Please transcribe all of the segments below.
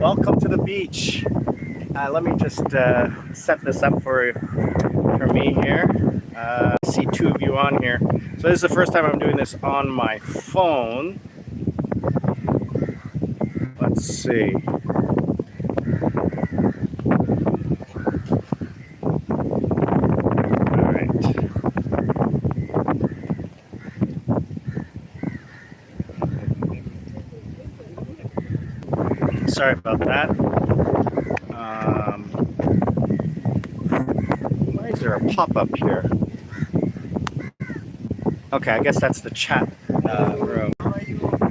Welcome to the beach. Let me just set this up for me here. See two of you on here. So this is the first time I'm doing this on my phone. Let's see. All right. Sorry about that. Why is there a pop-up here? Okay, I guess that's the chat room.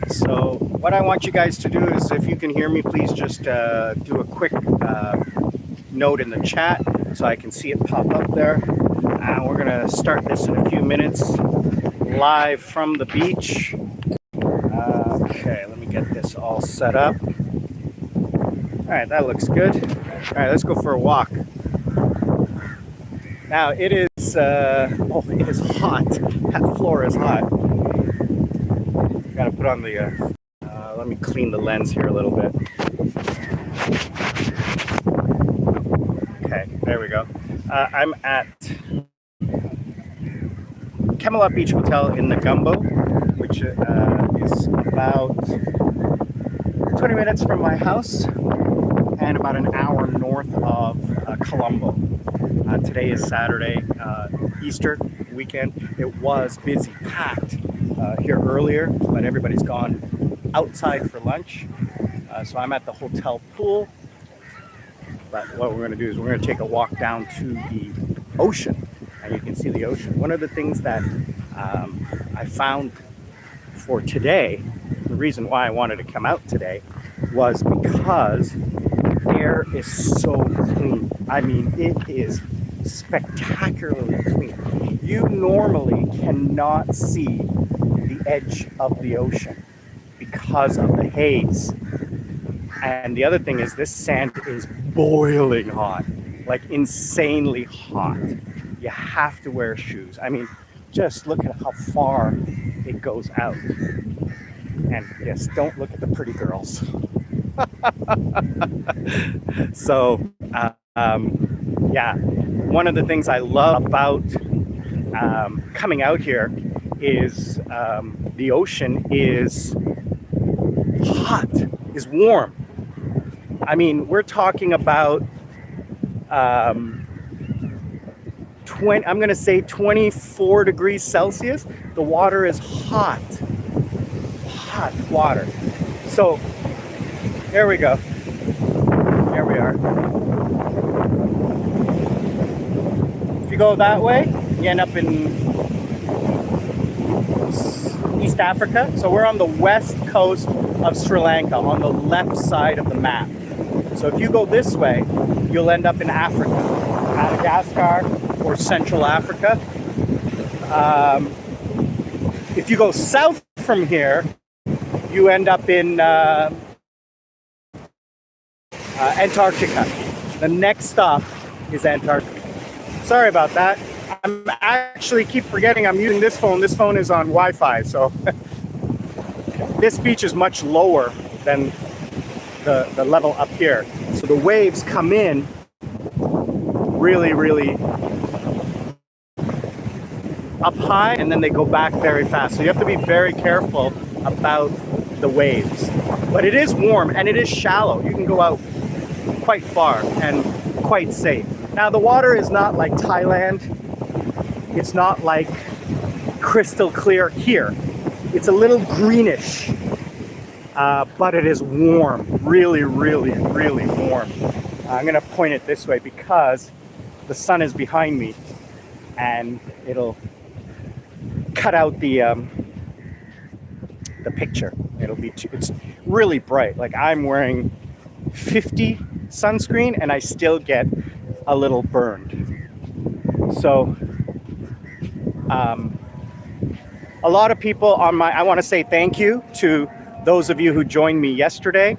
So what I want you guys to do is, if you can hear me, please just do a quick note in the chat so I can see it pop up there. We're gonna start this in a few minutes, live from the beach. Okay, let me get this all set up. All right, that looks good. All right, let's go for a walk. Now it is, oh, it is hot. That floor is hot. Gotta put on the, let me clean the lens here a little bit. Okay, there we go. I'm at Camelot Beach Hotel in the GIMBLE, which is about 20 minutes from my house and about an hour north of Colombo. Today is Saturday, Easter weekend. It was busy, packed here earlier, but everybody's gone outside for lunch. So I'm at the hotel pool. But what we're going to do is we're going to take a walk down to the ocean, and you can see the ocean. One of the things that I found for today, the reason why I wanted to come out today, was because the air is so clean. I mean, it is spectacularly clean. You normally cannot see the edge of the ocean because of the haze. And the other thing is, this sand is boiling hot, like insanely hot. You have to wear shoes. I mean, just look at how far it goes out. And yes, don't look at the pretty girls. So, yeah, one of the things I love about coming out here is the ocean is hot, is warm. I mean, we're talking about I'm going to say 24 degrees Celsius. The water is hot, hot water. So here we go. Here we are. If you go that way, you end up in East Africa. So we're on the west coast of Sri Lanka, on the left side of the map. So if you go this way, you'll end up in Africa, Madagascar or Central Africa. If you go south from here, you end up in Antarctica. The next stop is Antarctica. Sorry about that. I'm actually keep forgetting I'm using this phone. This phone is on Wi-Fi, so this beach is much lower than the level up here. So the waves come in really, really up high, and then they go back very fast. So you have to be very careful about the waves. But it is warm and it is shallow. You can go out quite far and quite safe. Now the water is not like Thailand. It's not like crystal clear here. It's a little greenish, but it is warm, really, really, really warm. I'm gonna point it this way because the sun is behind me and it'll cut out the picture. It's really bright. Like, I'm wearing 50 sunscreen and I still get a little burned. So a lot of people on I want to say thank you to those of you who joined me yesterday.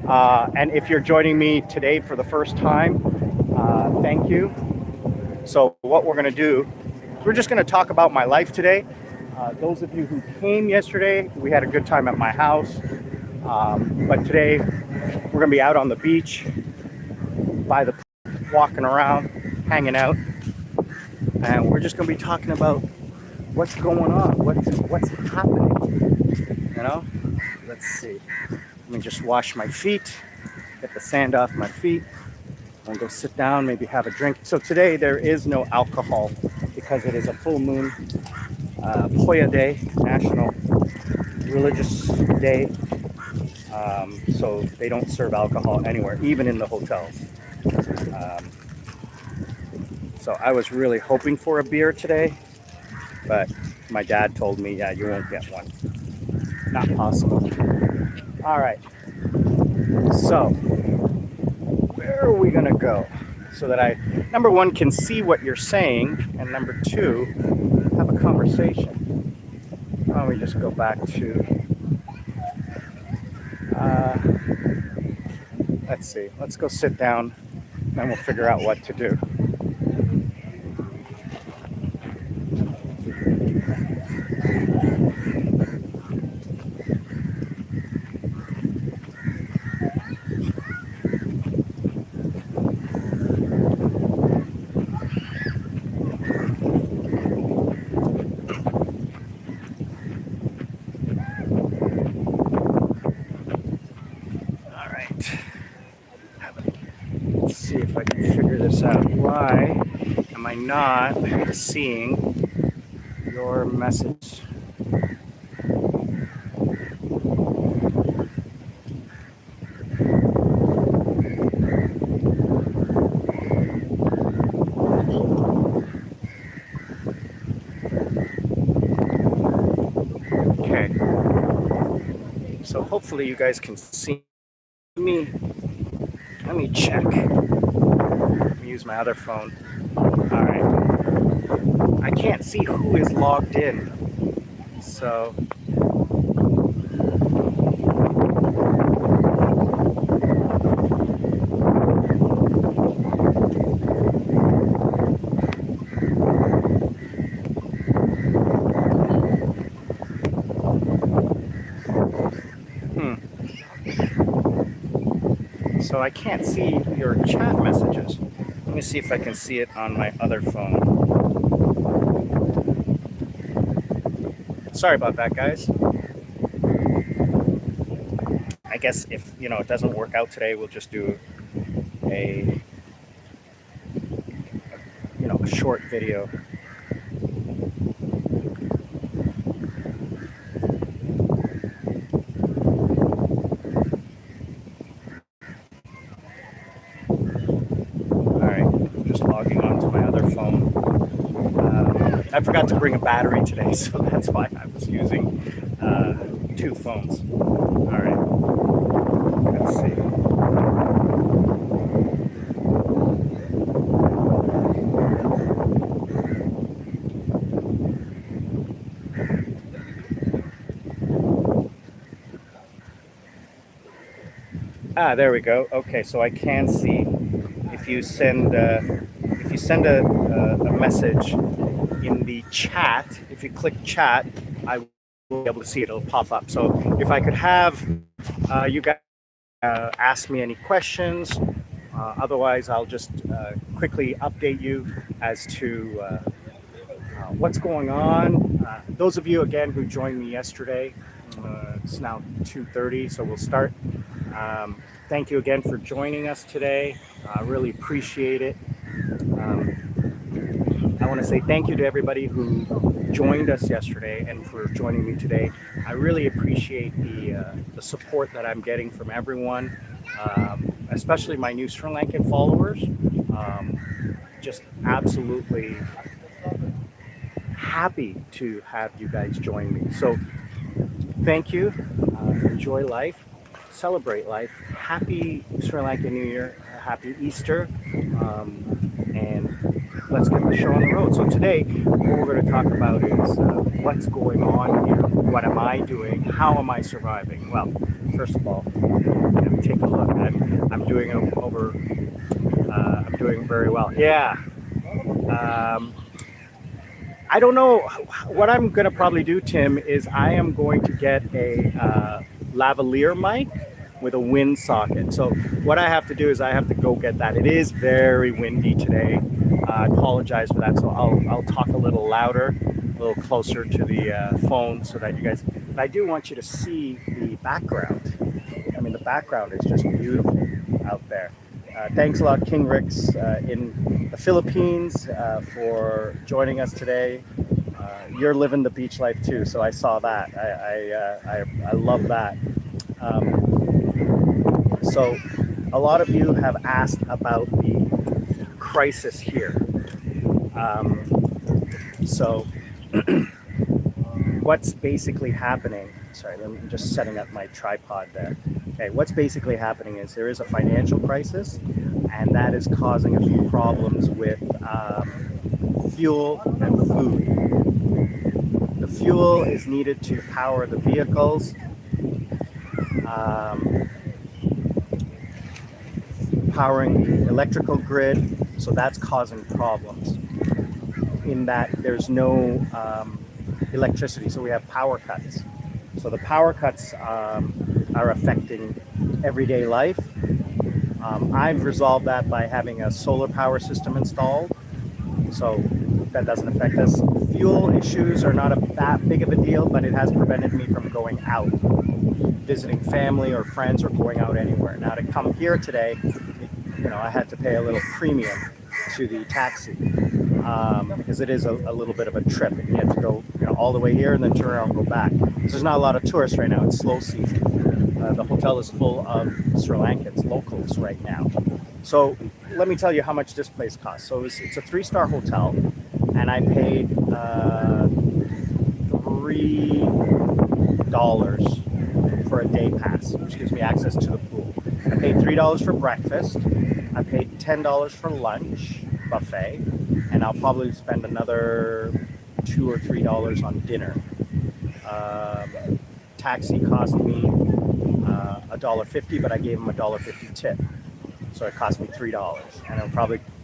And if you're joining me today for the first time, thank you. So what we're going to do is we're just going to talk about my life today. Those of you who came yesterday, we had a good time at my house. But today We're gonna be out on the beach, by the walking around, hanging out, and we're just gonna be talking about what's going on, what's happening. You know, let's see. Let me just wash my feet, get the sand off my feet, and go sit down, maybe have a drink. So today there is no alcohol because it is a full moon, Poya Day, National Religious Day. So they don't serve alcohol anywhere, even in the hotels. So I was really hoping for a beer today, but my dad told me, yeah, you won't get one. Not possible. All right. So where are we gonna go so that I, number one, can see what you're saying, and number two, have a conversation? Why don't we just go back to, let's see, let's go sit down, then we'll figure out what to do. See if I can figure this out. Why am I not seeing your message? Okay. So hopefully you guys can see me. Let me check. Let me use my other phone. All right. I can't see who is logged in. So. So I can't see your chat messages. Let me see if I can see it on my other phone. Sorry about that, guys. I guess if, you know, it doesn't work out today, we'll just do a, you know, a short video. I forgot to bring a battery today, so that's why I was using two phones. All right, let's see. Ah, there we go. Okay, so I can see if you send a message in the chat. If you click chat, I will be able to see it. It'll pop up. So if I could have you guys ask me any questions, otherwise I'll just quickly update you as to what's going on. Those of you again who joined me yesterday, it's now 2:30, so we'll start. Thank you again for joining us today. I really appreciate it. I want to say thank you to everybody who joined us yesterday and for joining me today. I really appreciate the support that I'm getting from everyone, especially my new Sri Lankan followers. Just absolutely happy to have you guys join me. So thank you. Enjoy life. Celebrate life. Happy Sri Lankan New Year. Happy Easter. And let's get the show on the road. So today, what we're going to talk about is what's going on here. What am I doing? How am I surviving? Well, first of all, take a look. I'm doing I'm doing very well. Yeah. I don't know. What I'm going to probably do, Tim, is I am going to get a lavalier mic with a wind socket. So what I have to do is I have to go get that. It is very windy today. I apologize for that. So I'll talk a little louder, a little closer to the phone so that you guys, but I do want you to see the background. I mean, the background is just beautiful out there. Thanks a lot, King Rick's in the Philippines, for joining us today. You're living the beach life too, so I saw that. I love that. So a lot of you have asked about the crisis here. So what's basically happening, sorry, I'm just setting up my tripod there. Okay, what's basically happening is there is a financial crisis, and that is causing a few problems with fuel and food. The fuel is needed to power the vehicles. Powering the electrical grid, so that's causing problems in that there's no electricity, so we have power cuts. So the power cuts are affecting everyday life. I've resolved that by having a solar power system installed, so that doesn't affect us. Fuel issues are not that big of a deal, but it has prevented me from going out, visiting family or friends, or going out anywhere. Now to come here today, you know, I had to pay a little premium to the taxi because it is a little bit of a trip, and you have to go, you know, all the way here and then turn around and go back. There's not a lot of tourists right now. It's slow season. The hotel is full of Sri Lankans, locals right now. So let me tell you how much this place costs. So it's a 3-star hotel, and I paid $3 for a day pass, which gives me access to the pool. I paid $3 for breakfast. I paid $10 for lunch buffet, and I'll probably spend another $2 or $3 on dinner. Taxi cost me $1.50, but I gave him a $1.50 tip, so it cost me $3, and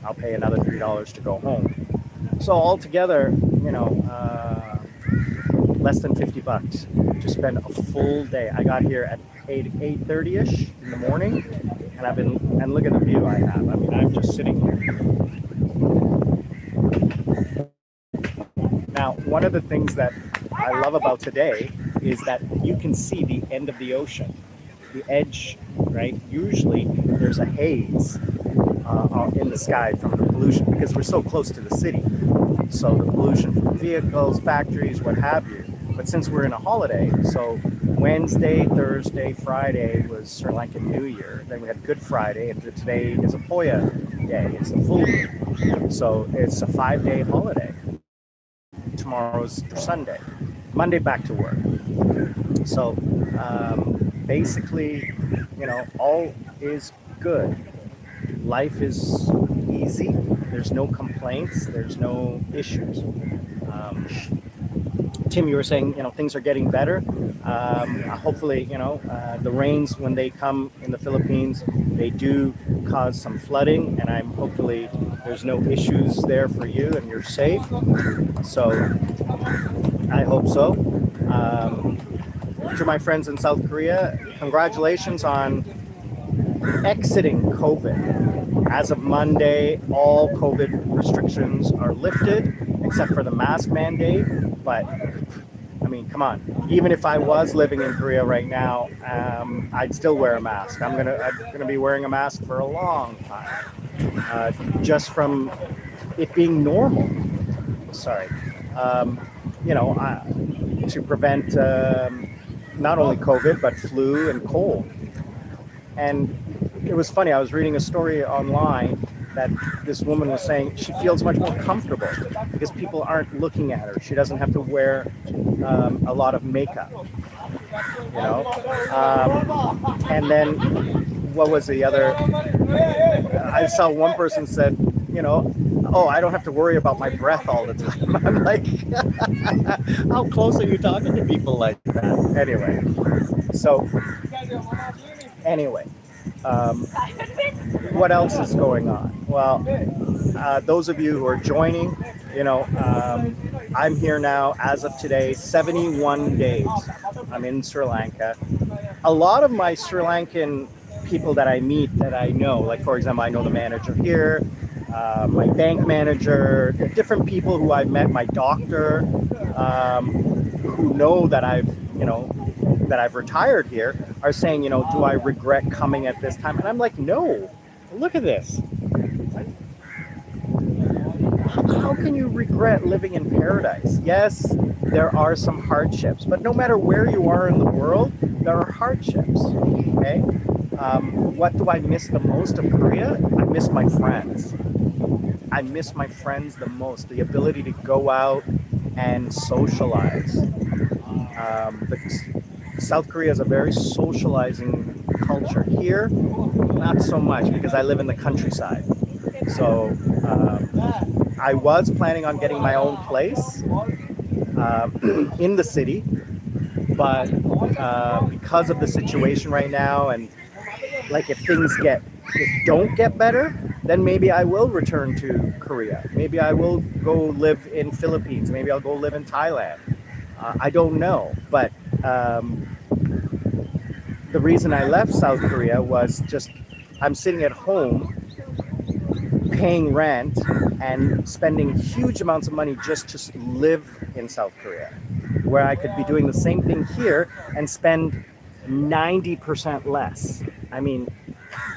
I'll pay another $3 to go home. So altogether, you know, less than 50 bucks to spend a full day. I got here at 8:30ish in the morning, and look at the view I have. I mean, I'm just sitting here. Now, one of the things that I love about today is that you can see the end of the ocean, the edge, right? Usually there's a haze in the sky from the pollution because we're so close to the city. So the pollution from vehicles, factories, what have you. But since we're in a holiday, so Wednesday, Thursday, Friday was Sri Lankan New Year. Then we had Good Friday, and today is a Poya day. It's a full moon. So it's a 5-day holiday. Tomorrow's Sunday. Monday back to work. So basically, you know, all is good. Life is easy. There's no complaints. There's no issues. Tim, you were saying, you know, things are getting better. Hopefully, you know, the rains, when they come in the Philippines, they do cause some flooding, and hopefully there's no issues there for you and you're safe. So I hope so. To my friends in South Korea, congratulations on exiting COVID. As of Monday, all COVID restrictions are lifted, except for the mask mandate. But I mean, come on. Even if I was living in Korea right now, I'd still wear a mask. I'm gonna be wearing a mask for a long time, just from it being normal. Sorry, you know, to prevent not only COVID but flu and cold. And it was funny. I was reading a story online that this woman was saying she feels much more comfortable because people aren't looking at her. She doesn't have to wear a lot of makeup, you know. And then what was the other? I saw one person said, you know, oh, I don't have to worry about my breath all the time. I'm like, how close are you talking to people like that? Anyway, what else is going on? Well, those of you who are joining, you know, I'm here now as of today, 71 days. I'm in Sri Lanka. a lot of my Sri Lankan people that I meet that I know, like for example, I know the manager here, my bank manager, different people who I've met, my doctor, who know that I've retired here, are saying, do I regret coming at this time? And I'm like, no, look at this. How can you regret living in paradise? Yes, there are some hardships, but no matter where you are in the world, there are hardships, okay? What do I miss the most of Korea? I miss my friends. I miss my friends the most, the ability to go out and socialize. South Korea is a very socializing culture. Here, not so much, because I live in the countryside. So I was planning on getting my own place in the city, but because of the situation right now, and like if things don't get better, then maybe I will return to Korea. Maybe I will go live in Philippines. Maybe I'll go live in Thailand. I don't know, but the reason I left South Korea was just I'm sitting at home paying rent and spending huge amounts of money just to live in South Korea, where I could be doing the same thing here and spend 90% less. I mean,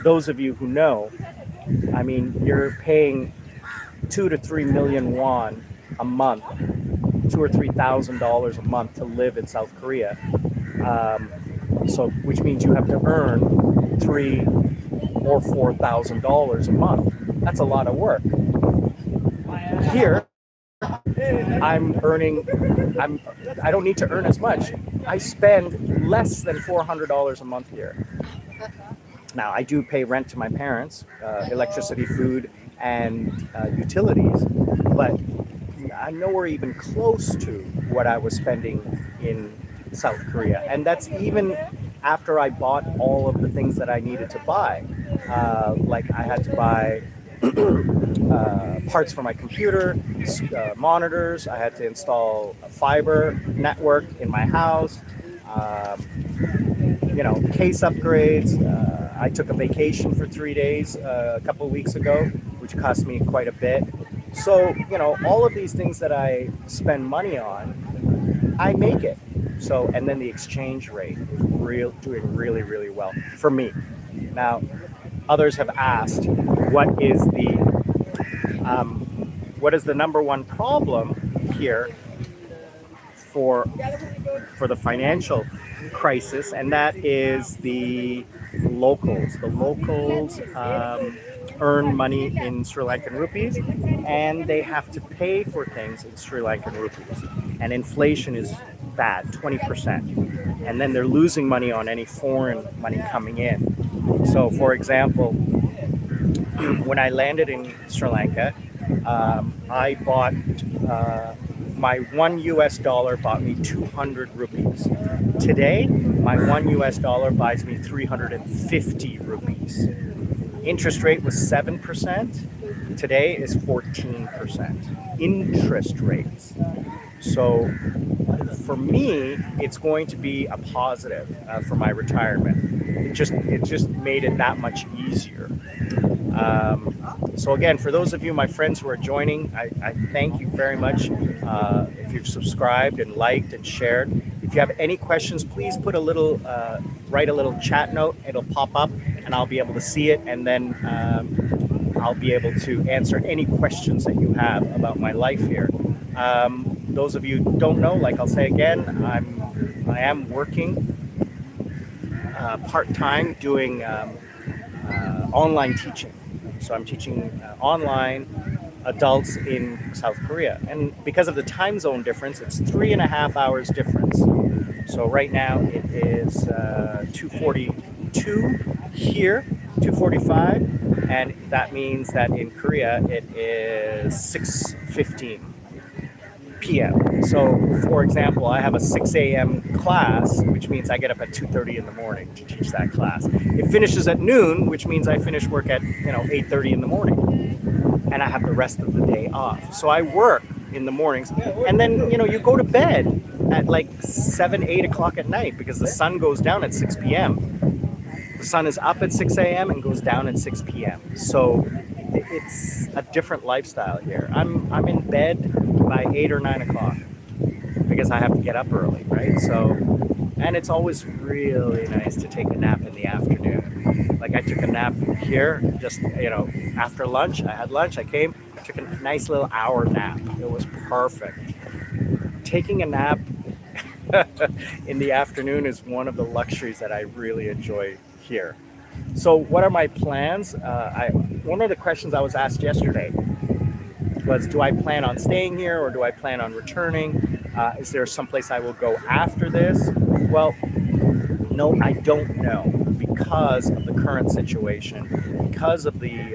those of you who know, I mean, you're paying 2 to 3 million won a month, $2,000 or $3,000 a month to live in South Korea. So, which means you have to earn $3,000 or $4,000 a month. That's a lot of work. Here, I don't need to earn as much. I spend less than $400 a month here. Now, I do pay rent to my parents, electricity, food, and utilities, but I'm nowhere even close to what I was spending in South Korea. And that's even after I bought all of the things that I needed to buy. Like I had to buy parts for my computer, monitors. I had to install a fiber network in my house, case upgrades. I took a vacation for 3 days a couple of weeks ago, which cost me quite a bit. So, all of these things that I spend money on, I make it. So, and then the exchange rate is doing really, really well for me. Now, others have asked, what is the number one problem here for the financial crisis, and that is the locals. The locals earn money in Sri Lankan rupees, and they have to pay for things in Sri Lankan rupees. And inflation is bad, 20%. And then they're losing money on any foreign money coming in. So, for example, when I landed in Sri Lanka, I bought my $1 bought me 200 rupees. Today, my $1 buys me 350 rupees. Interest rate was 7%. Today is 14%. Interest rates. So for me, it's going to be a positive for my retirement. It just made it that much easier. So again, for those of you, my friends who are joining, I thank you very much. If you've subscribed and liked and shared. If you have any questions, please put write a little chat note. It'll pop up and I'll be able to see it, and then I'll be able to answer any questions that you have about my life here. Those of you who don't know, like I'll say again, I am working part-time doing online teaching. So I'm teaching online adults in South Korea. And because of the time zone difference, it's 3.5 hours difference. So right now it is 2:42 here, 2:45, and that means that in Korea it is 6:15 p.m. So, for example, I have a 6 a.m. class, which means I get up at 2:30 in the morning to teach that class. It finishes at noon, which means I finish work at 8:30 in the morning, and I have the rest of the day off. So I work in the mornings, and then you go to bed at like 7, 8 o'clock at night because the sun goes down at 6 p.m. The sun is up at 6 a.m. and goes down at 6 p.m. So it's a different lifestyle here. I'm in bed by 8 or 9 o'clock because I have to get up early, right? So, and it's always really nice to take a nap in the afternoon. Like I took a nap here, just, you know, after lunch. I had lunch, I came, took a nice little hour nap. It was perfect. Taking a nap in the afternoon is one of the luxuries that I really enjoy here. So what are my plans? One of the questions I was asked yesterday was, do I plan on staying here or do I plan on returning? Is there someplace I will go after this? Well, no, I don't know, because of the current situation, because of the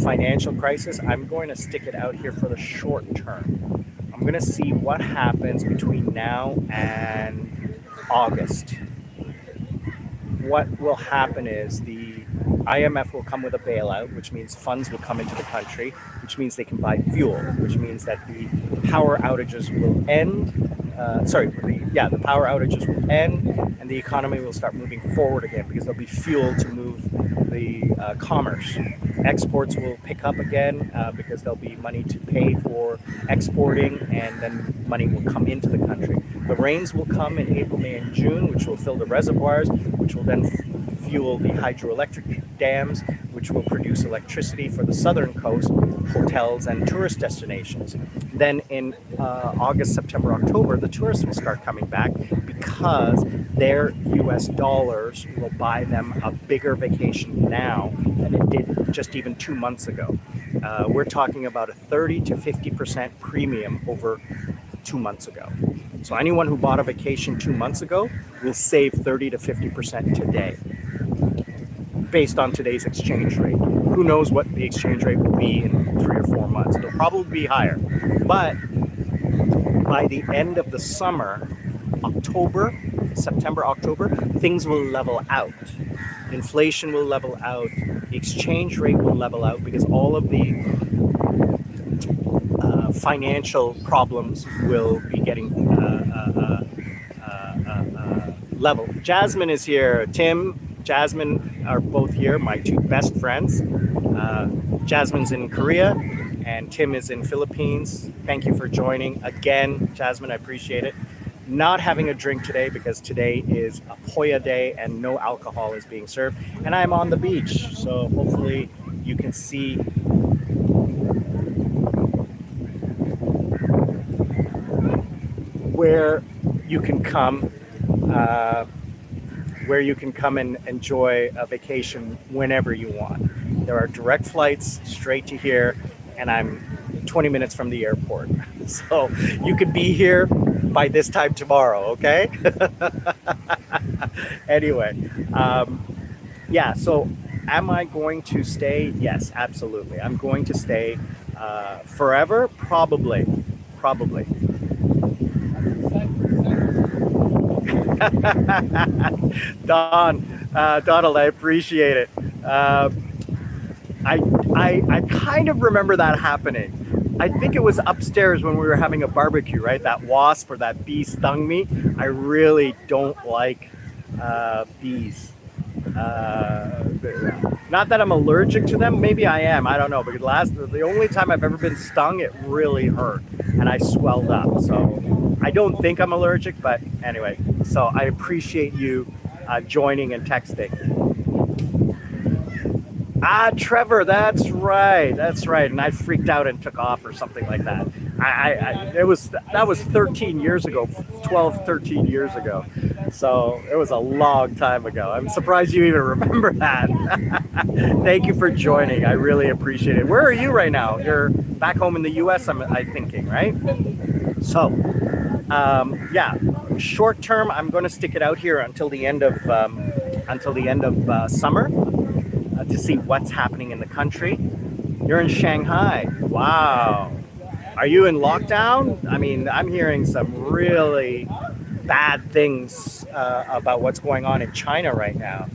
financial crisis. I'm going to stick it out here for the short term. I'm going to see what happens between now and August. What will happen is the IMF will come with a bailout, which means funds will come into the country, which means they can buy fuel, which means that the power outages will end. The power outages will end and the economy will start moving forward again because there'll be fuel to move the commerce. Exports will pick up again because there'll be money to pay for exporting, and then money will come into the country. The rains will come in April, May, and June, which will fill the reservoirs, which will then fuel the hydroelectric dams, which will produce electricity for the southern coast, hotels, and tourist destinations. Then in August, September, October, the tourists will start coming back because their US dollars will buy them a bigger vacation now than it did just even 2 months ago. We're talking about a 30 to 50% premium over 2 months ago. So anyone who bought a vacation 2 months ago will save 30 to 50% today, based on today's exchange rate. Who knows what the exchange rate will be in 3 or 4 months? It'll probably be higher. But by the end of the summer, September, October, things will level out. Inflation will level out. The exchange rate will level out because all of the financial problems will be getting level. Jasmine is here. Tim, Jasmine are both here, my two best friends. Jasmine's in Korea and Tim is in Philippines. Thank you for joining again, Jasmine. I appreciate it. Not having a drink today because today is a Poya day and no alcohol is being served. And I'm on the beach, so hopefully you can see where you can come and enjoy a vacation whenever you want. There are direct flights straight to here, and I'm 20 minutes from the airport. So you could be here by this time tomorrow, okay? Anyway, yeah, so am I going to stay? Yes, absolutely. I'm going to stay forever, probably. Donald, I appreciate it. I kind of remember that happening. I think it was upstairs when we were having a barbecue, right? That wasp or that bee stung me. I really don't like bees. Not that I'm allergic to them. Maybe I am. I don't know. But the only time I've ever been stung, it really hurt and I swelled up. So I don't think I'm allergic, but anyway. So I appreciate you joining and texting. Trevor, that's right. And I freaked out and took off or something like that. That was 13 years ago, 12, 13 years ago. So it was a long time ago. I'm surprised you even remember that. Thank you for joining. I really appreciate it. Where are you right now? You're back home in the US, I'm thinking, right? So, yeah, short term, I'm going to stick it out here until the end of summer. To see what's happening in the country. You're in Shanghai. Wow. Are you in lockdown? I mean, I'm hearing some really bad things about what's going on in China right now.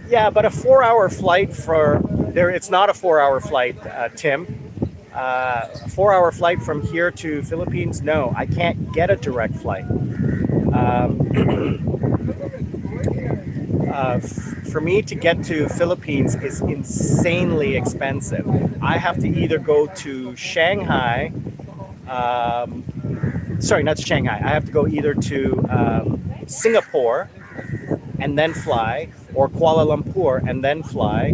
Yeah, but a 4-hour flight it's not a 4-hour flight, Tim. A 4-hour flight from here to Philippines? No, I can't get a direct flight. For me to get to Philippines is insanely expensive. I have to either go to Shanghai, sorry, not Shanghai. I have to go either to Singapore and then fly, or Kuala Lumpur and then fly.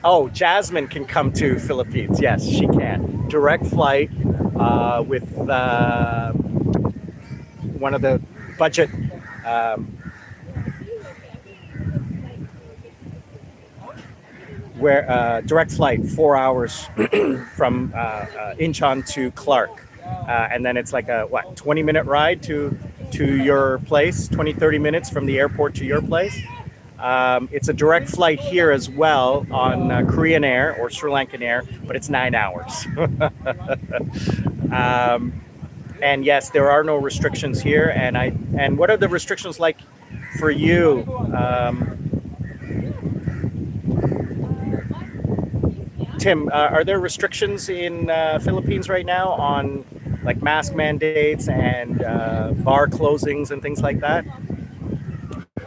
Oh, Jasmine can come to Philippines. Yes, she can. Direct flight with one of the budget direct flight, 4 hours from Incheon to Clark, and then it's like a 20-minute ride to your place, 20-30 minutes from the airport to your place. It's a direct flight here as well on Korean Air or Sri Lankan Air, but it's 9 hours. And yes, there are no restrictions here. And what are the restrictions like for you? Tim, are there restrictions in Philippines right now on like mask mandates and bar closings and things like that?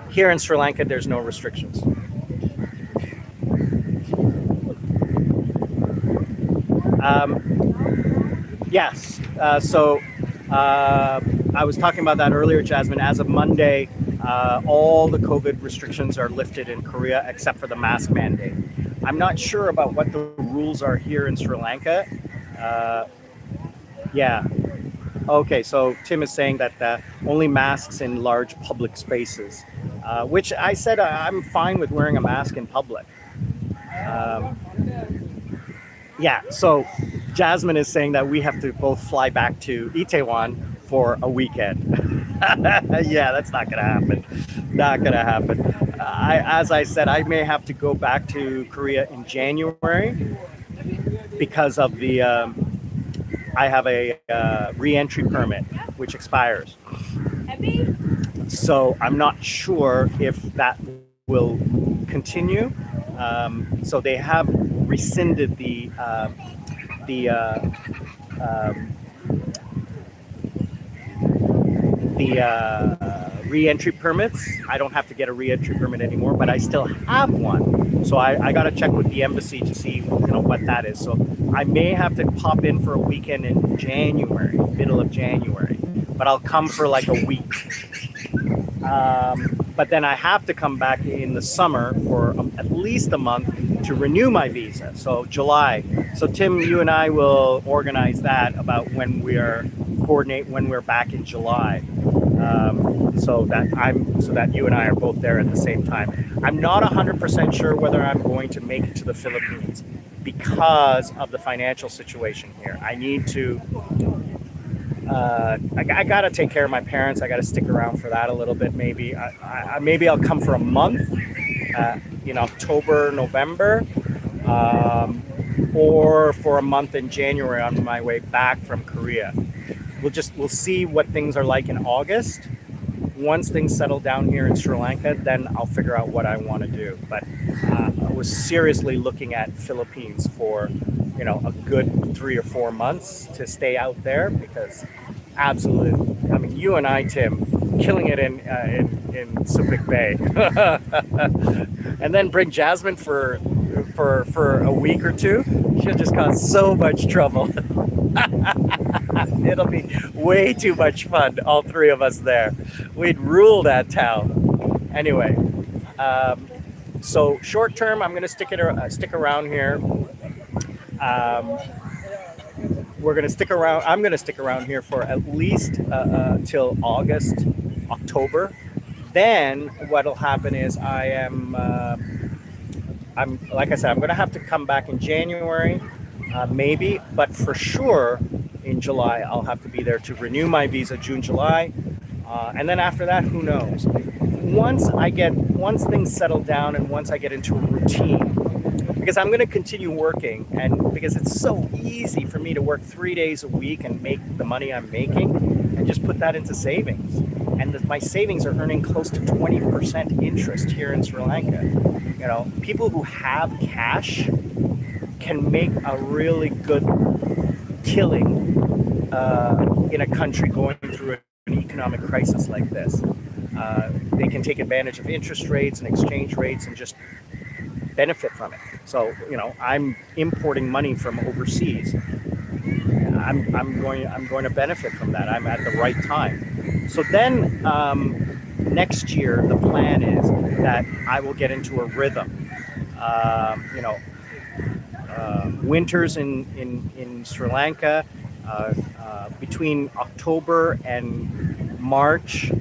Here in Sri Lanka, there's no restrictions. Yes, so I was talking about that earlier, Jasmine. As of Monday, all the COVID restrictions are lifted in Korea except for the mask mandate. I'm not sure about what the rules are here in Sri Lanka. Yeah. Okay, so Tim is saying that only masks in large public spaces, which I said I'm fine with wearing a mask in public. Yeah, so Jasmine is saying that we have to both fly back to Itaewon for a weekend. Yeah, that's not gonna happen. Not gonna happen. As I said, I may have to go back to Korea in January because of the I have a re-entry permit which expires. So I'm not sure if that will continue. So they have rescinded the re-entry permits. I don't have to get a re-entry permit anymore, but I still have one. So I got to check with the embassy to see what that is. So I may have to pop in for a weekend in January, middle of January, but I'll come for like a week. But then I have to come back in the summer for at least a month to renew my visa. So July. So Tim, you and I will organize that about when coordinate when we're back in July. So that you and I are both there at the same time. I'm not 100% sure whether I'm going to make it to the Philippines because of the financial situation here. I need to. I gotta take care of my parents. I gotta stick around for that a little bit. Maybe maybe I'll come for a month in October, November, or for a month in January on my way back from Korea. We'll see what things are like in August. Once things settle down here in Sri Lanka, then I'll figure out what I want to do. But I was seriously looking at Philippines for a good 3 or 4 months to stay out there, because absolutely, I mean, you and I, Tim, killing it in Subic Bay, and then bring Jasmine for a week or two. She'll just cause so much trouble. It'll be way too much fun, all three of us there. We'd rule that town. Anyway, so short term, I'm going to stick around here. We're going to stick around. I'm going to stick around here for at least till August, October. Then what'll happen is I'm like I said, I'm going to have to come back in January, maybe, but for sure in July I'll have to be there to renew my visa, June, July, and then after that, who knows? Once things settle down and once I get into a routine, because I'm going to continue working, and because it's so easy for me to work 3 days a week and make the money I'm making and just put that into savings. and my savings are earning close to 20% interest here in Sri Lanka. You know, people who have cash can make a really good killing in a country going through an economic crisis like this. They can take advantage of interest rates and exchange rates and just benefit from it. So, you know, I'm importing money from overseas. I'm going to benefit from that. I'm at the right time. So then next year the plan is that I will get into a rhythm. You know, winters in Sri Lanka, between October and March,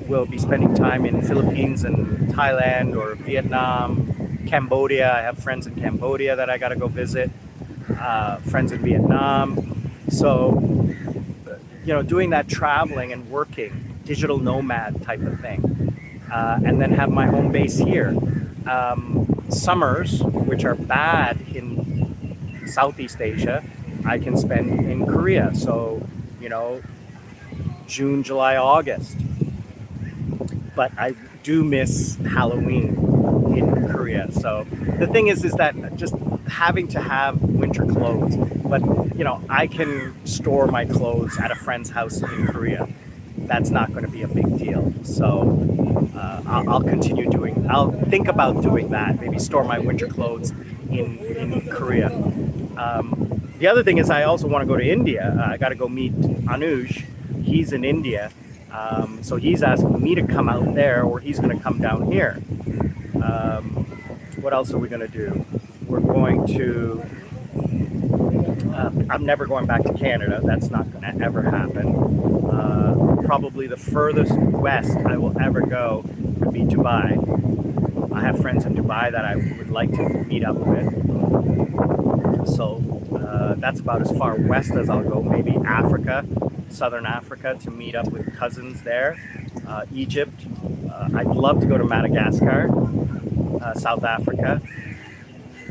we'll be spending time in Philippines and Thailand or Vietnam, Cambodia. I have friends in Cambodia that I got to go visit, friends in Vietnam. So, you know, doing that traveling and working, digital nomad type of thing, and then have my home base here. Summers, which are bad in Southeast Asia, I can spend in Korea. So, you know, June, July, August. But I do miss Halloween in Korea. So the thing is that just having to have winter clothes, but you know, I can store my clothes at a friend's house in Korea. That's not going to be a big deal. So I'll continue doing, I'll think about doing that, maybe store my winter clothes in Korea. The other thing is I also want to go to India. I got to go meet Anuj. He's in India. So he's asking me to come out there, or he's going to come down here. What else are we going to do? We're going to, I'm never going back to Canada. That's not going to ever happen. Probably the furthest west I will ever go would be Dubai. I have friends in Dubai that I would like to meet up with. So that's about as far west as I'll go. Maybe Africa, Southern Africa, to meet up with cousins there. Egypt. I'd love to go to Madagascar, South Africa.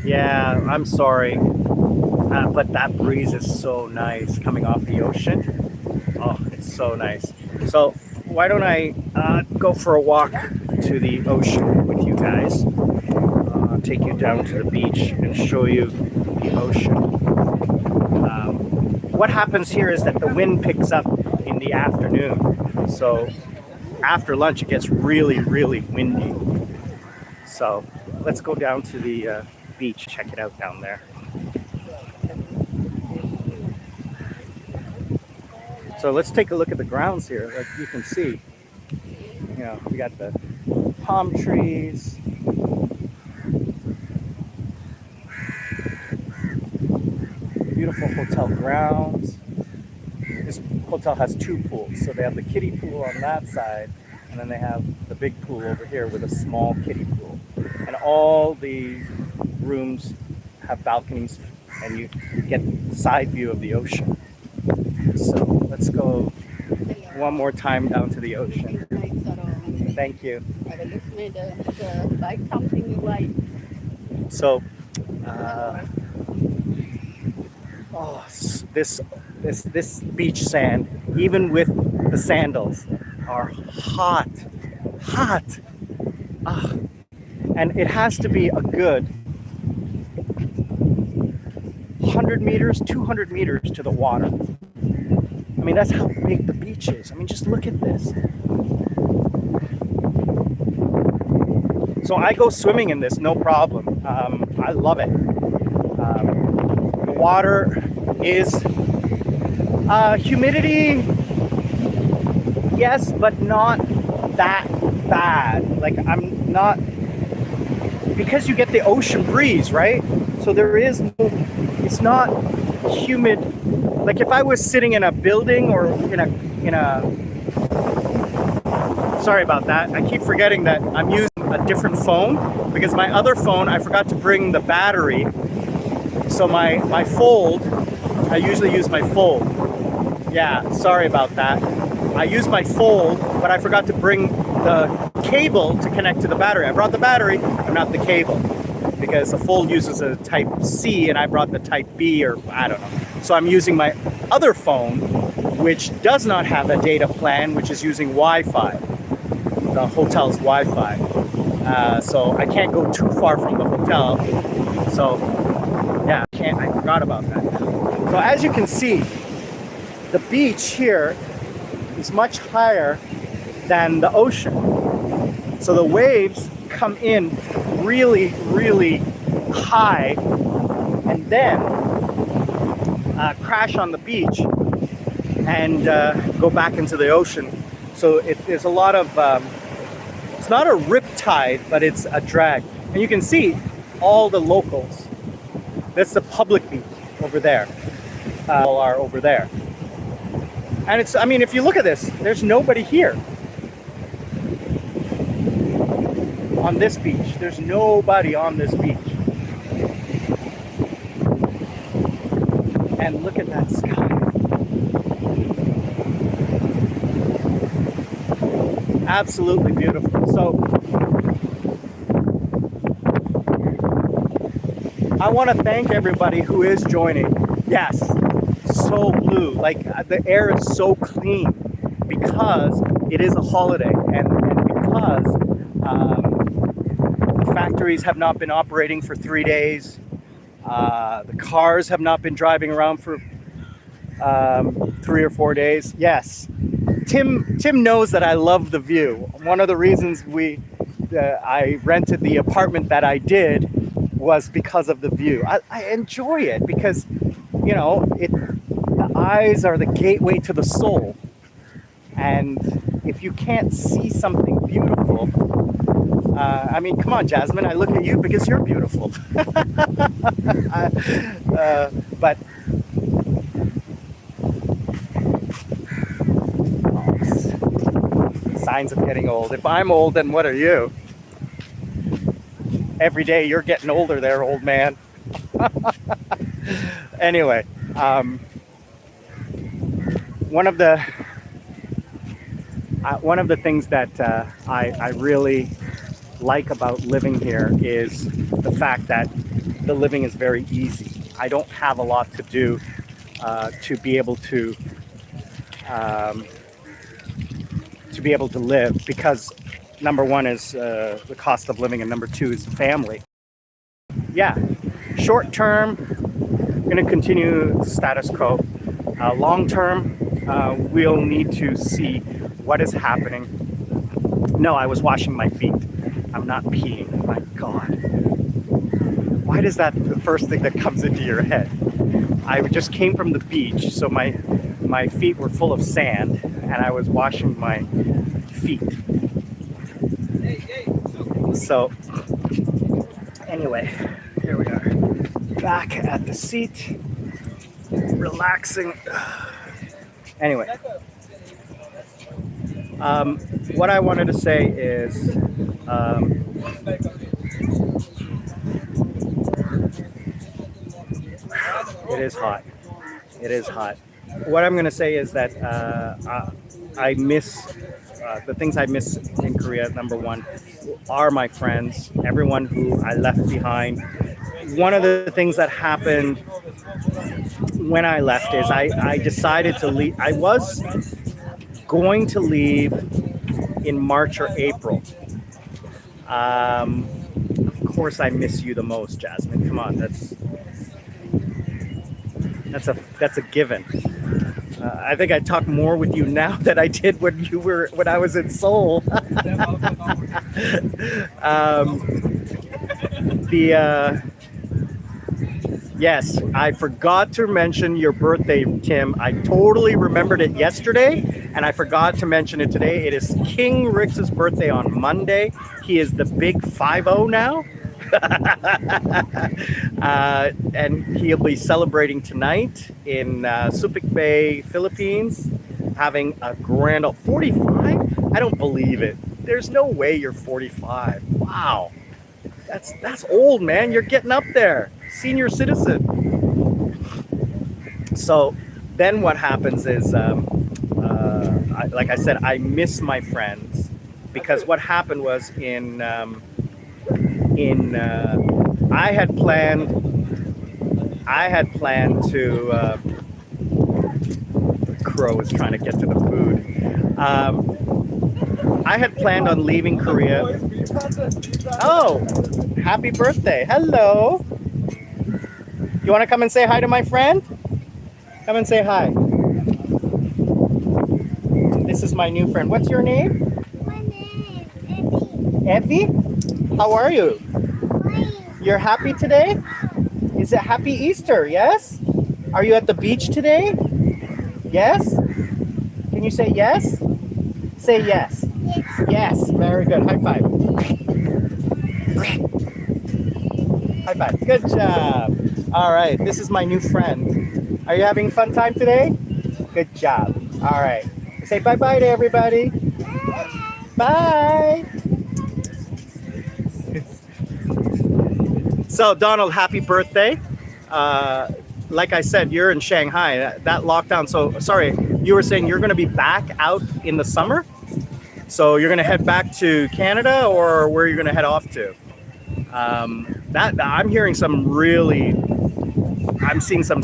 Yeah, I'm sorry, but that breeze is so nice coming off the ocean. Oh, it's so nice. So why don't I go for a walk to the ocean with you guys. I'll take you down to the beach and show you the ocean. What happens here is that the wind picks up in the afternoon. So after lunch, it gets really, really windy. So let's go down to the beach, check it out down there. So let's take a look at the grounds here. Like you can see, you know, we got the palm trees. Beautiful hotel grounds. This hotel has two pools. So they have the kiddie pool on that side, and then they have the big pool over here with a small kiddie pool. And all the rooms have balconies, and you get side view of the ocean. So let's go one more time down to the ocean. Thank you. Like something you like. So oh, this beach sand, even with the sandals, are hot. And it has to be a good 100 meters, 200 meters to the water. I mean, that's how big the beach is. I mean, just look at this. So I go swimming in this, no problem. I love it. The water is humidity, yes, but not that bad. Like I'm not, because you get the ocean breeze, right? So there is no, it's not humid. Like if I was sitting in a building or in a sorry about that. I keep forgetting that I'm using a different phone because my other phone, I forgot to bring the battery. So my fold, I usually use my fold. Yeah, sorry about that. I use my fold, but I forgot to bring the cable to connect to the battery. I brought the battery, but not the cable, because the fold uses a type C and I brought the type B, or I don't know. So I'm using my other phone which does not have a data plan, which is using Wi-Fi, the hotel's Wi-Fi. So I can't go too far from the hotel. So yeah, I forgot about that. So as you can see, the beach here is much higher than the ocean. So the waves come in really, really high and then crash on the beach and go back into the ocean. So there's a lot of, it's not a rip tide, but it's a drag. And you can see all the locals. That's the public beach over there. All are over there. And it's, I mean, if you look at this, there's nobody here. On this beach, there's nobody on this beach. And look at that sky. Absolutely beautiful. So I want to thank everybody who is joining. Yes, so blue. Like the air is so clean because it is a holiday and because the factories have not been operating for 3 days. The cars have not been driving around for 3 or 4 days. Yes, Tim knows that I love the view. One of the reasons I rented the apartment that I did was because of the view. I enjoy it because, you know, the eyes are the gateway to the soul. And if you can't see something beautiful, I mean, come on, Jasmine, I look at you because you're beautiful. But signs of getting old. If I'm old, then what are you? Every day you're getting older there, old man. Anyway, one of the things that I really like about living here is the fact that the living is very easy. I don't have a lot to do to be able to live, because number one is the cost of living, and number two is the family. Yeah, short term, I'm going to continue status quo. Long term, we'll need to see what is happening. No, I was washing my feet. I'm not peeing. My God. Why is that the first thing that comes into your head? I just came from the beach, so my feet were full of sand, and I was washing my feet. So, anyway, here we are. Back at the seat. Relaxing. Anyway. What I wanted to say is, it is hot. It is hot. What I'm going to say is that I miss, the things I miss in Korea, number one, are my friends, everyone who I left behind. One of the things that happened when I left is I decided to leave. I was going to leave in March or April. Of course I miss you the most, Jasmine. Come on, that's a given. I think I talk more with you now than I did when I was in Seoul. Yes, I forgot to mention your birthday, Tim. I totally remembered it yesterday, and I forgot to mention it today. It is King Rix's birthday on Monday. He is the big 5-0 now. And he'll be celebrating tonight in Subic Bay, Philippines, having a grand old 45. I don't believe it. There's no way you're 45. Wow, that's old, man. You're getting up there, senior citizen. So then what happens is, like I said, I miss my friends, because what happened was I had planned to crow is trying to get to the food. I had planned on leaving Korea. Oh, happy birthday. Hello. You want to come and say hi to my friend? Come and say hi. This is my new friend. What's your name? My name is Evie? How are you? Evie. You're happy today? Is it happy Easter? Yes? Are you at the beach today? Yes? Can you say yes? Say yes. Yes. Yes. Very good. High five. High five. Good job. All right. This is my new friend. Are you having a fun time today? Good job. All right. Say bye-bye to everybody. Bye. So Donald, happy birthday. Like I said, you're in Shanghai. That lockdown. So sorry, you were saying you're going to be back out in the summer. So you're going to head back to Canada, or where are you going to head off to? I'm hearing some really. I'm seeing some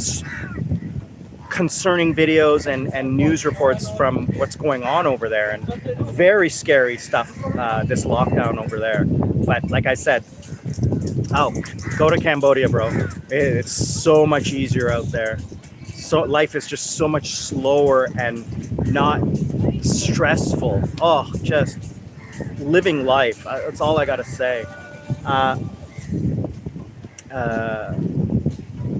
concerning videos and news reports from what's going on over there, and very scary stuff. This lockdown over there. But like I said. Oh, go to Cambodia, bro. It's so much easier out there. So life is just so much slower and not stressful. Oh, just living life. That's all I gotta say.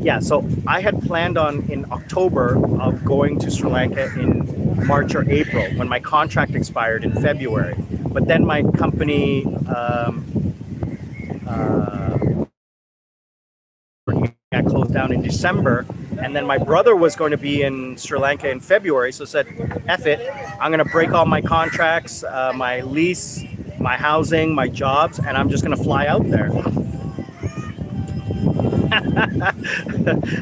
Yeah, so I had planned on in October of going to Sri Lanka in March or April when my contract expired in February. But then my company got closed down in December, and then my brother was going to be in Sri Lanka in February, so said, F it, I'm going to break all my contracts, my lease, my housing, my jobs, and I'm just going to fly out there.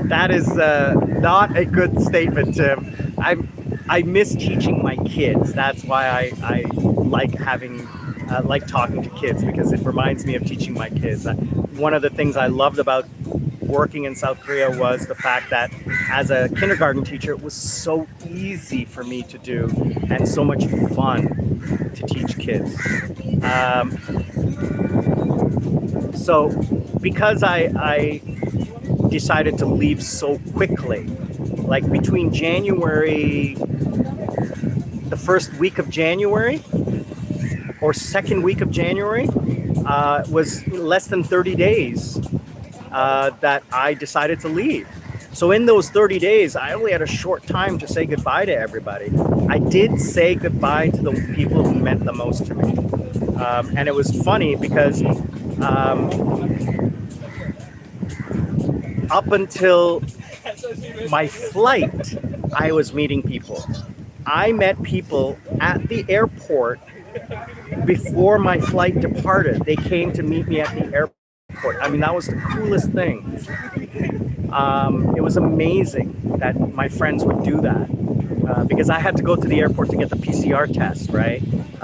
That is not a good statement, Tim. I miss teaching my kids. That's why I like having like talking to kids, because it reminds me of teaching my kids. One of the things I loved about working in South Korea was the fact that as a kindergarten teacher, it was so easy for me to do and so much fun to teach kids. So because I decided to leave so quickly, like between January, the first week of January or second week of January, was less than 30 days that I decided to leave. So in those 30 days, I only had a short time to say goodbye to everybody. I did say goodbye to the people who meant the most to me. And it was funny because up until my flight, I was meeting people. I met people at the airport before my flight departed. They came to meet me at the airport. I mean, that was the coolest thing. It was amazing that my friends would do that, because I had to go to the airport to get the PCR test, right?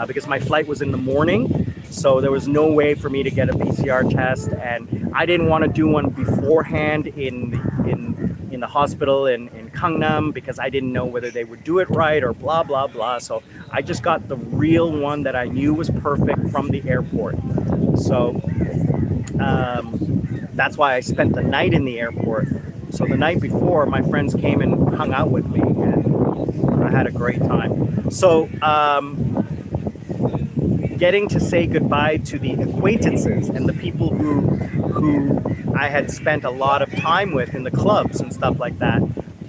Because my flight was in the morning, so there was no way for me to get a PCR test, and I didn't want to do one beforehand in the hospital in Gangnam, because I didn't know whether they would do it right or blah blah blah. So I just got the real one that I knew was perfect from the airport. So that's why I spent the night in the airport. So the night before, my friends came and hung out with me, and I had a great time. So getting to say goodbye to the acquaintances and the people who I had spent a lot of time with in the clubs and stuff like that,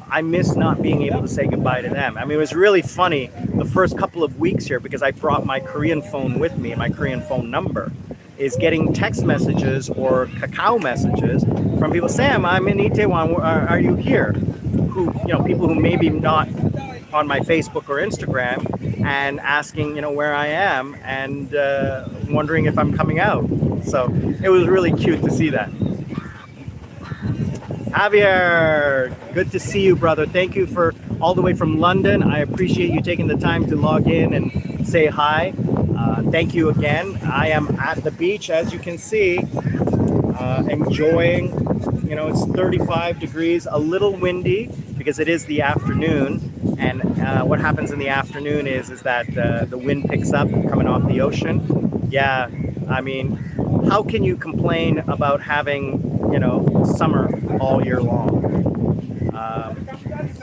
I miss not being able to say goodbye to them. I mean, it was really funny the first couple of weeks here, because I brought my Korean phone with me, my Korean phone number, is getting text messages or Kakao messages from people. Sam, I'm in Itaewon. Are you here? Who, you know, people who maybe not on my Facebook or Instagram, and asking, you know, where I am, and wondering if I'm coming out. So it was really cute to see that. Javier, good to see you, brother. Thank you for all the way from London. I appreciate you taking the time to log in and say hi. Thank you again. I am at the beach, as you can see, enjoying, you know, it's 35 degrees, a little windy because it is the afternoon, And what happens in the afternoon is that the wind picks up coming off the ocean. Yeah, I mean, how can you complain about having, you know, summer all year long?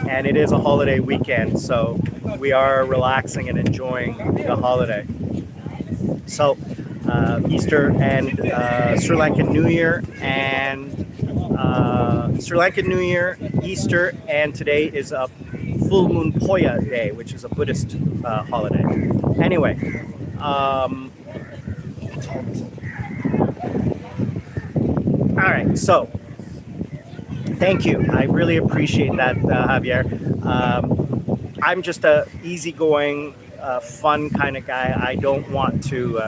And it is a holiday weekend, so we are relaxing and enjoying the holiday. So Easter and Sri Lankan New Year, and Sri Lankan New Year, Easter, and today is a full moon Poya day, which is a Buddhist holiday. Anyway, all right, so thank you. I really appreciate that, Javier. I'm just a easygoing, fun kind of guy. I don't want to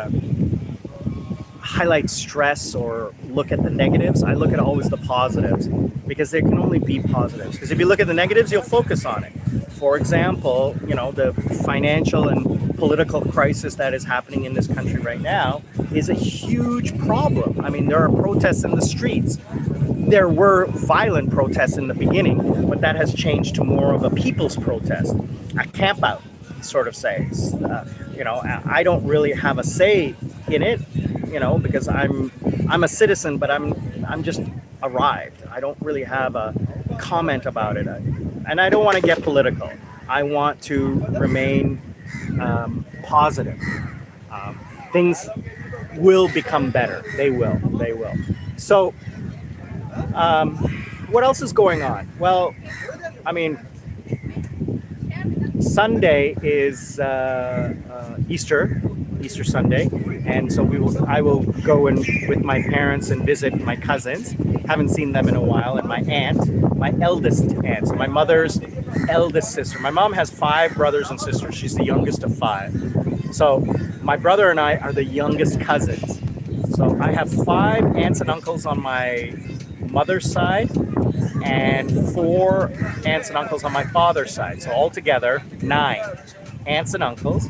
highlight stress or look at the negatives. I look at always the positives, because there can only be positives. Because if you look at the negatives, you'll focus on it. For example, you know, the financial and political crisis that is happening in this country right now is a huge problem. I mean, there are protests in the streets. There were violent protests in the beginning, but that has changed to more of a people's protest, a camp out, sort of say. You know, I don't really have a say in it, you know, because I'm a citizen, but I'm just arrived. I don't really have a comment about it, and I don't want to get political. I want to remain positive. Things will become better. They will. They will. So, what else is going on? Well, I mean, Sunday is Easter Sunday, and so I will go in with my parents and visit my cousins. Haven't seen them in a while, and my aunt, my eldest aunt, so my mother's eldest sister. My mom has 5 brothers and sisters. She's the youngest of 5. So my brother and I are the youngest cousins. So I have 5 aunts and uncles on my mother's side, and 4 aunts and uncles on my father's side. So altogether, 9 aunts and uncles,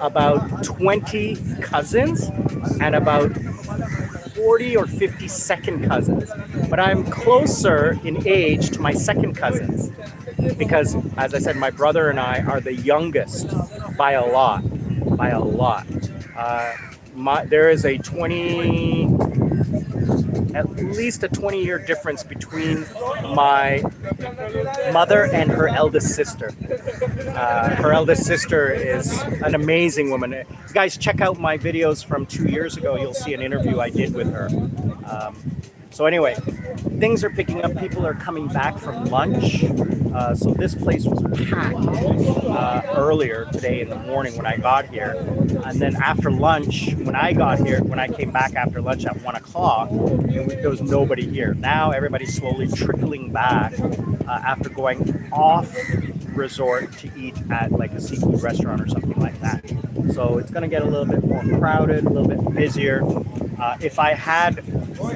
about 20 cousins, and about 40 or 50 second cousins. But I'm closer in age to my second cousins because, as I said, my brother and I are the youngest by a lot, there is at least a 20-year difference between my mother and her eldest sister. Her eldest sister is an amazing woman. Guys, check out my videos from 2 years ago. You'll see an interview I did with her. So anyway, things are picking up. People are coming back from lunch. So this place was packed earlier today in the morning when I got here. And then after lunch, when I came back after lunch at 1 o'clock, there was nobody here. Now everybody's slowly trickling back after going off resort to eat at like a seafood restaurant or something like that. So it's going to get a little bit more crowded, a little bit busier. If I had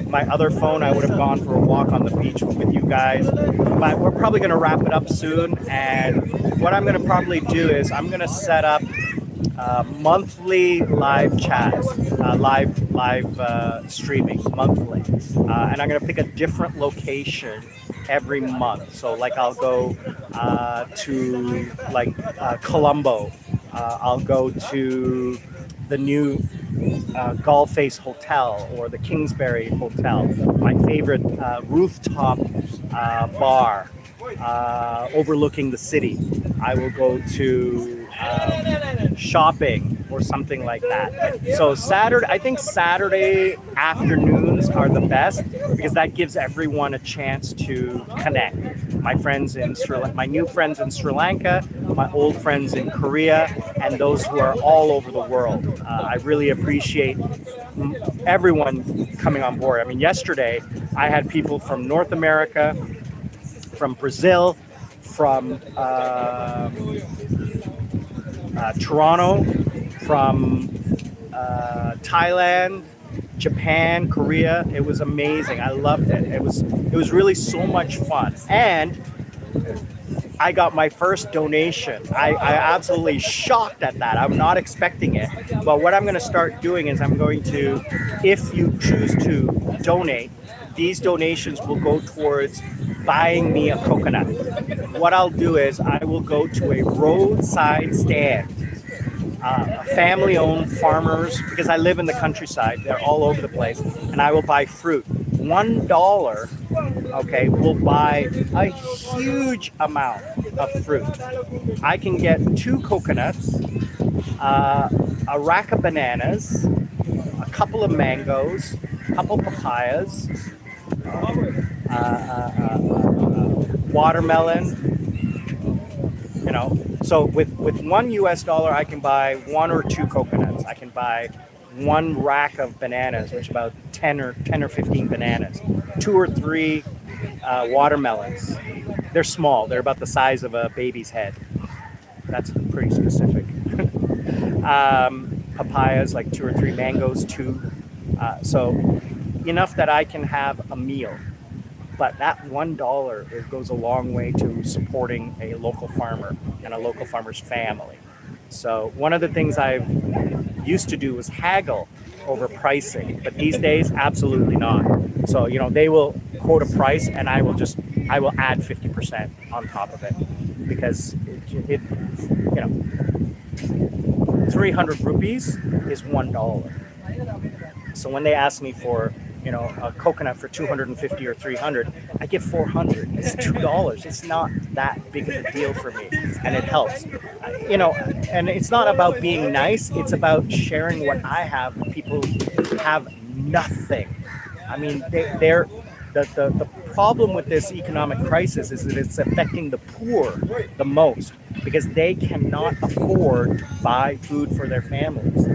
my other phone, I would have gone for a walk on the beach with you guys. But we're probably going to wrap it up soon. And what I'm going to probably do is I'm going to set up monthly live chats, live streaming monthly. And I'm going to pick a different location every month. So like I'll go to like Colombo. I'll go to the new Gullface Hotel or the Kingsbury Hotel, my favorite rooftop bar overlooking the city. I will go to shopping or something like that. So I think Saturday afternoons are the best because that gives everyone a chance to connect. My friends in my new friends in Sri Lanka, my old friends in Korea, and those who are all over the world. I really appreciate everyone coming on board. I mean, yesterday I had people from North America, from Brazil, from Toronto, from Thailand, Japan, Korea. It was amazing. I loved it. It was really so much fun. And I got my first donation. I absolutely shocked at that. I'm not expecting it. But what I'm going to start doing is I'm going to, if you choose to donate, these donations will go towards buying me a coconut. What I'll do is I will go to a roadside stand, family-owned farmers, because I live in the countryside. They're all over the place, and I will buy fruit. $1, okay, will buy a huge amount of fruit. I can get 2 coconuts, a rack of bananas, a couple of mangoes, a couple papayas, watermelon, you know. So with $1 I can buy 1 or 2 coconuts. I can buy 1 rack of bananas, which is about 10 or 15 bananas, 2 or 3 watermelons. They're small. They're about the size of a baby's head. That's pretty specific. Papayas, like 2 or 3 mangoes, 2. So enough that I can have a meal. But that $1, it goes a long way to supporting a local farmer and a local farmer's family. So one of the things I used to do was haggle over pricing, but these days, absolutely not. So, you know, they will quote a price and I will add 50% on top of it, because it you know, 300 rupees is $1. So when they ask me for, you know, a coconut for 250 or 300, I give 400. It's $2. It's not that big of a deal for me, and it helps. You know, and it's not about being nice. It's about sharing what I have with people who have nothing. I mean, the problem with this economic crisis is that it's affecting the poor the most, because they cannot afford to buy food for their families.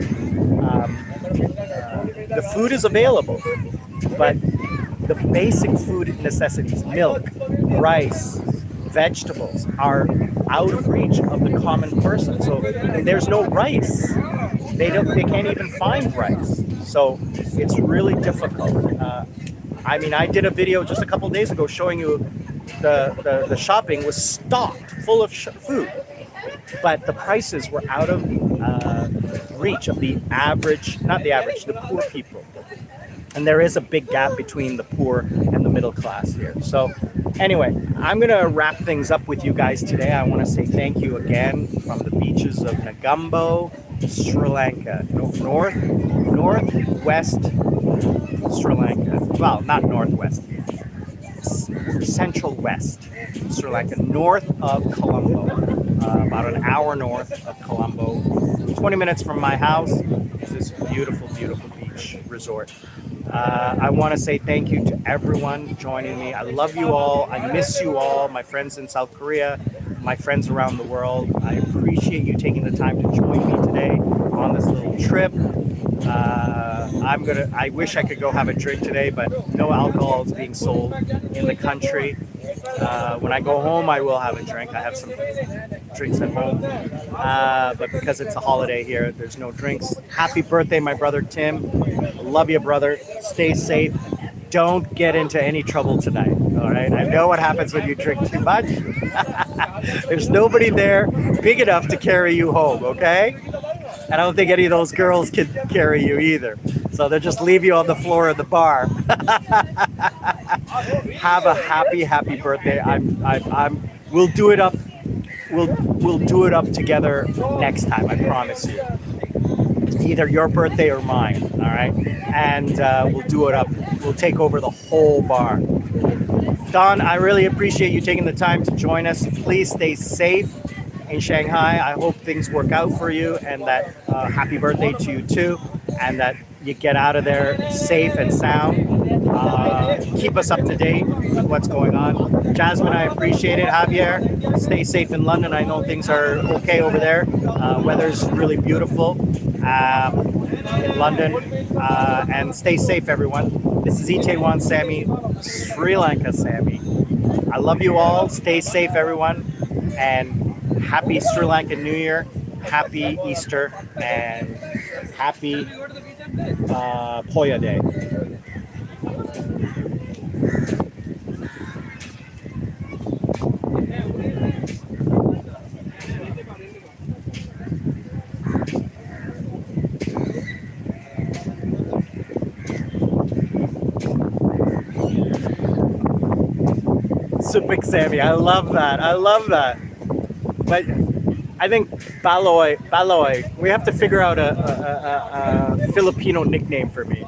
The food is available, but the basic food necessities, milk, rice, vegetables, are out of reach of the common person. So there's no rice. They can't even find rice. So it's really difficult. I mean, I did a video just a couple days ago showing you the shopping was stocked full of food, but the prices were out of reach of the average, not the average, the poor people. And there is a big gap between the poor and the middle class here. So anyway, I'm going to wrap things up with you guys today. I want to say thank you again from the beaches of Negombo, Sri Lanka, northwest Sri Lanka. Well, not northwest, central west Sri Lanka, north of Colombo, about an hour north of Colombo. 20 minutes from my house is this beautiful, beautiful beach resort. I want to say thank you to everyone joining me. I love you all. I miss you all, my friends in South Korea, my friends around the world. I appreciate you taking the time to join me today on this little trip. I wish I could go have a drink today, but no alcohol is being sold in the country. When I go home, I will have a drink. I have some drinks at home, but because it's a holiday here, there's no drinks. Happy birthday, my brother Tim. Love you, brother. Stay safe. Don't get into any trouble tonight, all right? I know what happens when you drink too much. There's nobody there big enough to carry you home, okay? And I don't think any of those girls can carry you either. So they'll just leave you on the floor of the bar. Have a happy birthday. We'll do it up. We'll do it up together next time, I promise you. Either your birthday or mine, all right? And we'll do it up. We'll take over the whole bar. Don, I really appreciate you taking the time to join us. Please stay safe in Shanghai. I hope things work out for you, and that happy birthday to you too, and that you get out of there safe and sound. Keep us up to date with what's going on. Jasmine, I appreciate it. Javier, stay safe in London. I know things are okay over there. Weather's really beautiful in London. And stay safe, everyone. This is Itaewon Sammy, Sri Lanka Sammy. I love you all. Stay safe, everyone. And happy Sri Lankan New Year. Happy Easter. And happy Poya Day. also Big Sammy. I love that. I love that. But I think Baloy. We have to figure out a Filipino nickname for me.